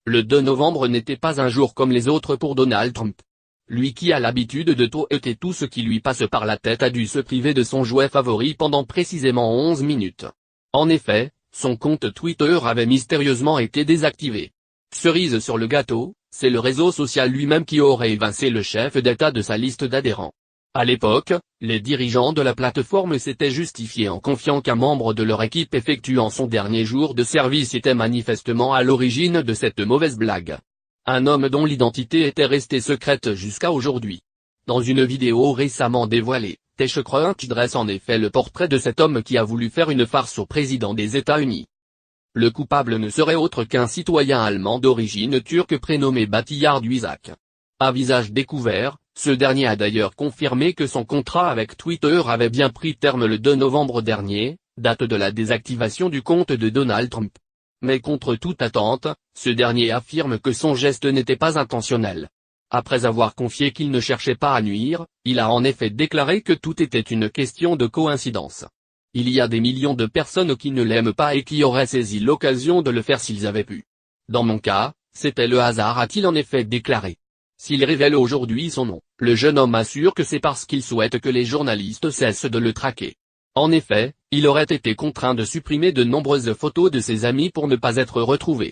Le 2 novembre n'était pas un jour comme les autres pour Donald Trump. Lui qui a l'habitude de tweeter tout ce qui lui passe par la tête a dû se priver de son jouet favori pendant précisément 11 minutes. En effet, son compte Twitter avait mystérieusement été désactivé. Cerise sur le gâteau, c'est le réseau social lui-même qui aurait évincé le chef d'État de sa liste d'adhérents. À l'époque, les dirigeants de la plateforme s'étaient justifiés en confiant qu'un membre de leur équipe effectuant son dernier jour de service était manifestement à l'origine de cette mauvaise blague. Un homme dont l'identité était restée secrète jusqu'à aujourd'hui. Dans une vidéo récemment dévoilée, TechCrunch dresse en effet le portrait de cet homme qui a voulu faire une farce au président des États-Unis. Le coupable ne serait autre qu'un citoyen allemand d'origine turque prénommé Bahtiyar Duizak. À visage découvert, ce dernier a d'ailleurs confirmé que son contrat avec Twitter avait bien pris terme le 2 novembre dernier, date de la désactivation du compte de Donald Trump. Mais contre toute attente, ce dernier affirme que son geste n'était pas intentionnel. Après avoir confié qu'il ne cherchait pas à nuire, il a en effet déclaré que tout était une question de coïncidence. Il y a des millions de personnes qui ne l'aiment pas et qui auraient saisi l'occasion de le faire s'ils avaient pu. Dans mon cas, c'était le hasard, a-t-il en effet déclaré. S'il révèle aujourd'hui son nom, le jeune homme assure que c'est parce qu'il souhaite que les journalistes cessent de le traquer. En effet, il aurait été contraint de supprimer de nombreuses photos de ses amis pour ne pas être retrouvé.